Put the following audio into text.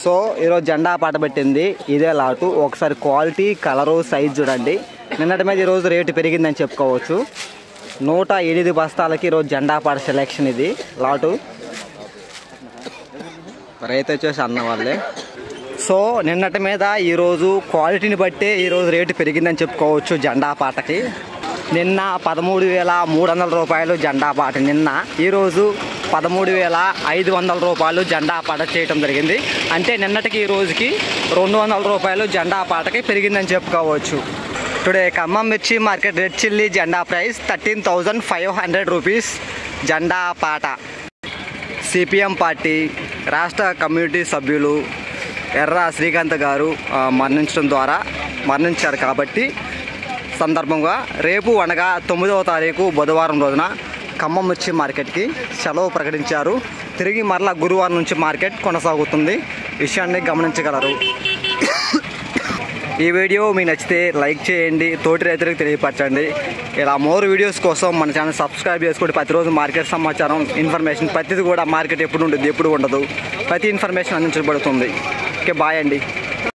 So ఈరోజు జెండా పాట పెట్టింది ఇదే లాటు. ఒకసారి క్వాలిటీ, కలరు, సైజ్ చూడండి. నిన్నటి మీద ఈరోజు రేటు పెరిగిందని చెప్పుకోవచ్చు. 108 బస్తాలకి ఈరోజు జెండా పాట సెలెక్షన్. ఇది లాటు రైతు వచ్చేసి అన్న వాళ్ళే. సో నిన్నటి మీద ఈరోజు క్వాలిటీని బట్టే ఈరోజు రేటు పెరిగిందని చెప్పుకోవచ్చు జెండా పాటకి. నిన్న 13,300 రూపాయలు జెండా పాట నిన్న. ఈరోజు 13,500 రూపాయలు జెండా పాట చేయటం జరిగింది. అంటే నిన్నటికి ఈ రోజుకి 200 రూపాయలు జెండా పాటకి పెరిగిందని చెప్పుకోవచ్చు. టుడే ఖమ్మం మిర్చి మార్కెట్ రెడ్ చిల్లీ జెండా ప్రైస్ 13,500 రూపీస్ జెండా పాట. సిపిఎం పార్టీ రాష్ట్ర కమ్యూనిటీ సభ్యులు ఎర్ర శ్రీకాంత్ గారు మరణించారు కాబట్టి సందర్భంగా రేపు అనగా 9వ తారీఖు బుధవారం రోజున ఖమ్మం మిర్చి మార్కెట్కి సెలవు ప్రకటించారు. తిరిగి మరలా గురువారం నుంచి మార్కెట్ కొనసాగుతుంది. విషయాన్ని గమనించగలరు. ఈ వీడియో మీకు నచ్చితే లైక్ చేయండి, తోటి రైతులకు తెలియపరచండి. ఇలా మోర్ వీడియోస్ కోసం మన ఛానల్ సబ్స్క్రైబ్ చేసుకోండి. ప్రతిరోజు మార్కెట్ సమాచారం, ఇన్ఫర్మేషన్ ప్రతిదీ కూడా మార్కెట్ ఎప్పుడు ఉంటుంది ఎప్పుడు ఉండదు ప్రతి ఇన్ఫర్మేషన్ అందించబడుతుంది. ఓకే, బాయ్ అండి.